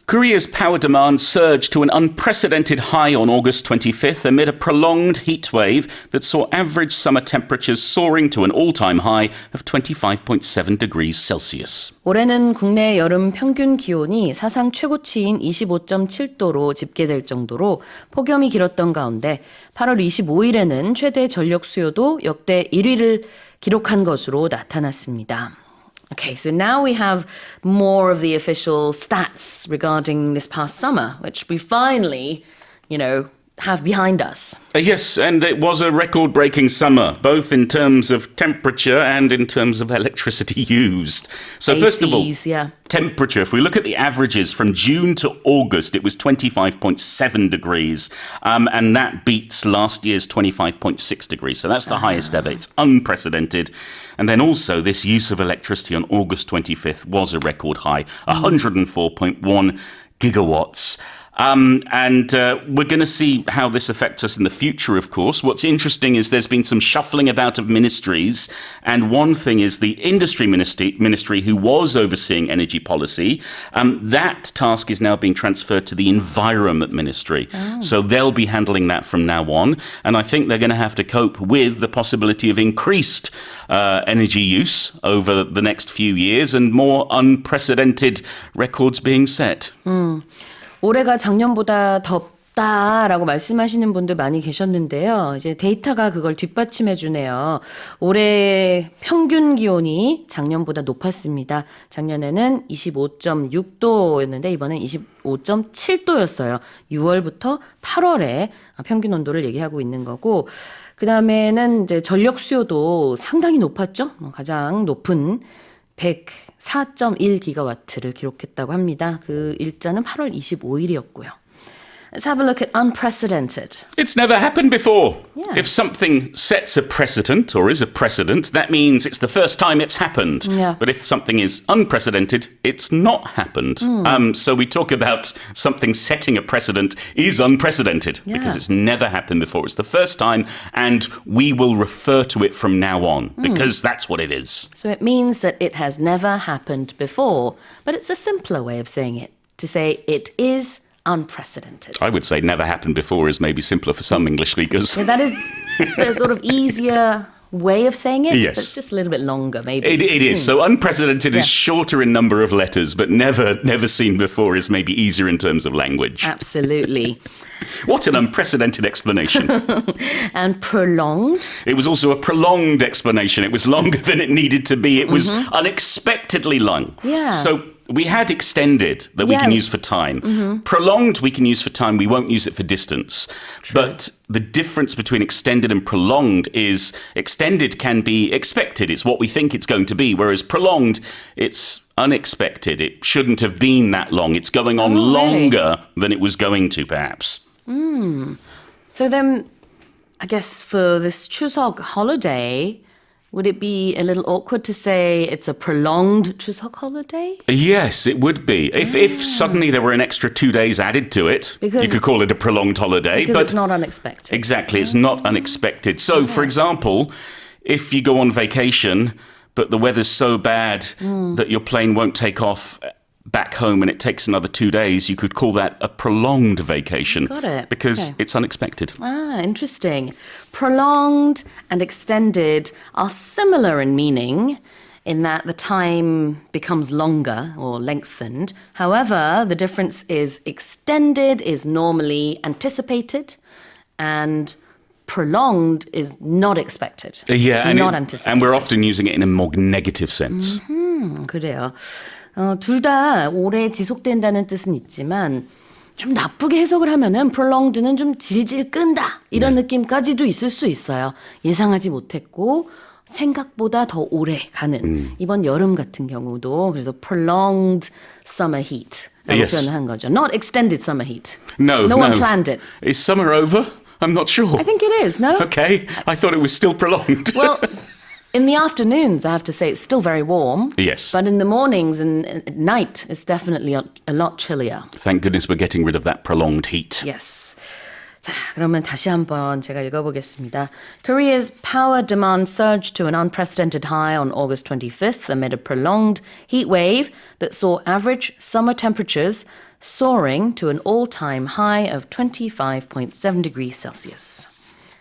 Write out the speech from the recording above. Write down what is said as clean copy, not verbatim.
Korea's power demand surged to an unprecedented high on August 25th amid a prolonged heat wave that saw average summer temperatures soaring to an all-time high of 25.7 degrees Celsius. 올해는 국내 여름 평균 기온이 사상 최고치인 25.7도로 집계될 정도로 폭염이 길었던 가운데 8월 25일에는 최대 전력 수요도 역대 1위를 기록한 것으로 나타났습니다. Okay, so now we have more of the official stats regarding this past summer, which we finally, have behind us. Yes, and it was a record-breaking summer, both in terms of temperature and in terms of electricity used. So ACs, first of all, yeah. temperature, if we look at the averages from June to August, it was 25.7 degrees, and that beats last year's 25.6 degrees. So that's the highest ever. It's unprecedented. And then also this use of electricity on August 25th was a record high, 104.1 gigawatts. We're going to see how this affects us in the future, of course. What's interesting is there's been some shuffling about of ministries. And one thing is the industry ministry who was overseeing energy policy, that task is now being transferred to the environment ministry. Oh. So they'll be handling that from now on. And I think they're going to have to cope with the possibility of increased energy use over the next few years and more unprecedented records being set. 올해가 작년보다 덥다라고 말씀하시는 분들 많이 계셨는데요. 이제 데이터가 그걸 뒷받침해 주네요. 올해 평균 기온이 작년보다 높았습니다. 작년에는 25.6도였는데 이번엔 25.7도였어요. 6월부터 8월에 평균 온도를 얘기하고 있는 거고 그 다음에는 이제 전력 수요도 상당히 높았죠. 가장 높은 104.1기가와트를 기록했다고 합니다. 그 일자는 8월 25일이었고요. Let's have a look at unprecedented. It's never happened before. Yeah. If something sets a precedent or is a precedent, that means it's the first time it's happened. Yeah. But if something is unprecedented, it's not happened. So we talk about something setting a precedent is unprecedented because it's never happened before. It's the first time, and we will refer to it from now on because that's what it is. So it means that it has never happened before, but it's a simpler way of saying it, to say it is unprecedented. I would say never happened before is maybe simpler for some English speakers. Yeah, that is the sort of easier way of saying it, Yes. but it's just a little bit longer maybe. It is. So unprecedented is shorter in number of letters, but never seen before is maybe easier in terms of language. Absolutely. What an unprecedented explanation. And prolonged. It was also a prolonged explanation. It was longer than it needed to be. It was unexpectedly long. Yeah. So we had extended that we can use for time. Prolonged we can use for time. We won't use it for distance. True. But the difference between extended and prolonged is extended can be expected. It's what we think it's going to be. Whereas prolonged, it's unexpected. It shouldn't have been that long. It's going on longer than it was going to, perhaps. So then, I guess for this Chuseok holiday, would it be a little awkward to say it's a prolonged Chuseok holiday? Yes, it would be. If suddenly there were an extra 2 days added to it, you could call it a prolonged holiday. Because but it's not unexpected. Exactly, it's not unexpected. So, for example, if you go on vacation, but the weather's so bad that your plane won't take off back home and it takes another 2 days, you could call that a prolonged vacation. Got it. Because it's unexpected. Ah, interesting. Prolonged and extended are similar in meaning in that the time becomes longer or lengthened. However, the difference is extended is normally anticipated and prolonged is not expected. Yeah, not anticipated. And we're often using it in a more negative sense. 그래요. 둘 다 오래 지속된다는 뜻은 있지만 좀 나쁘게 해석을 하면은 prolonged는 좀 질질 끈다 이런 느낌까지도 있을 수 있어요. 예상하지 못했고 생각보다 더 오래 가는 이번 여름 같은 경우도 그래서 prolonged summer heat라고 표현을 한 거죠. Not extended summer heat. No one planned it. Is summer over? I'm not sure. I think it is, no? Okay, I thought it was still prolonged. Well, in the afternoons, I have to say, it's still very warm. Yes. But in the mornings and at night, it's definitely a lot chillier. Thank goodness we're getting rid of that prolonged heat. Yes. 자, 그러면 다시 한번 제가 읽어보겠습니다. Korea's power demand surged to an unprecedented high on August 25th amid a prolonged heat wave that saw average summer temperatures soaring to an all-time high of 25.7 degrees Celsius.